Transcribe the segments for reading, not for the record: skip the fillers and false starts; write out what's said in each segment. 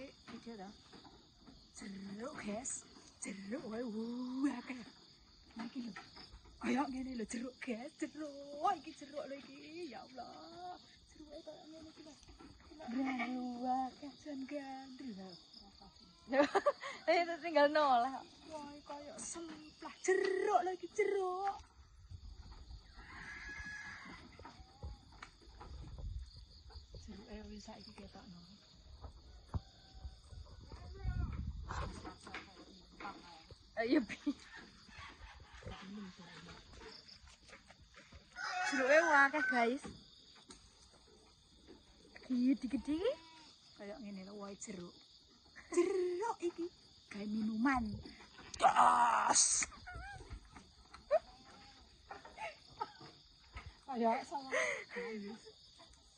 iki lho. Jeruk, guys. Jeruk wae akeh. Iki lho. Kayak ngene lho jeruk, guys. Jeruk. Wah, iki jeruk lho iki. Ya Allah. Jeruk kayak ngene iki lho. Luar kacan gandul lho. Itu tinggal nol lah. Wah, kayak semplah jeruk lagi jeruk. Jeruk wis saiki ketokno. Ayo bi. Jeruke akeh, guys. Gede-gede Kayak ngene lho, wae jeruk. Jeruk iki gawe minuman. Das. Kayak sama guys.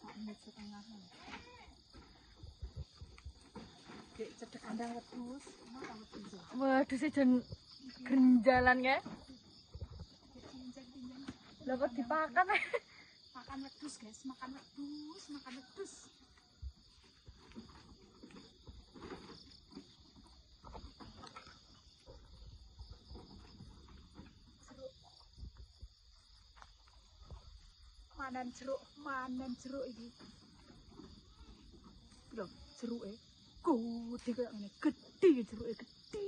1 menit setengah. Dek cedek andang wedhus, makan wedhus. waduh sih jan grenjalan ya. Lah kok dipakan Makan wedhus, guys, makan wedhus, makan wedhus. Manan jeruk iki. Lho, jeruke gede kaya ngene, gede jeruke gede.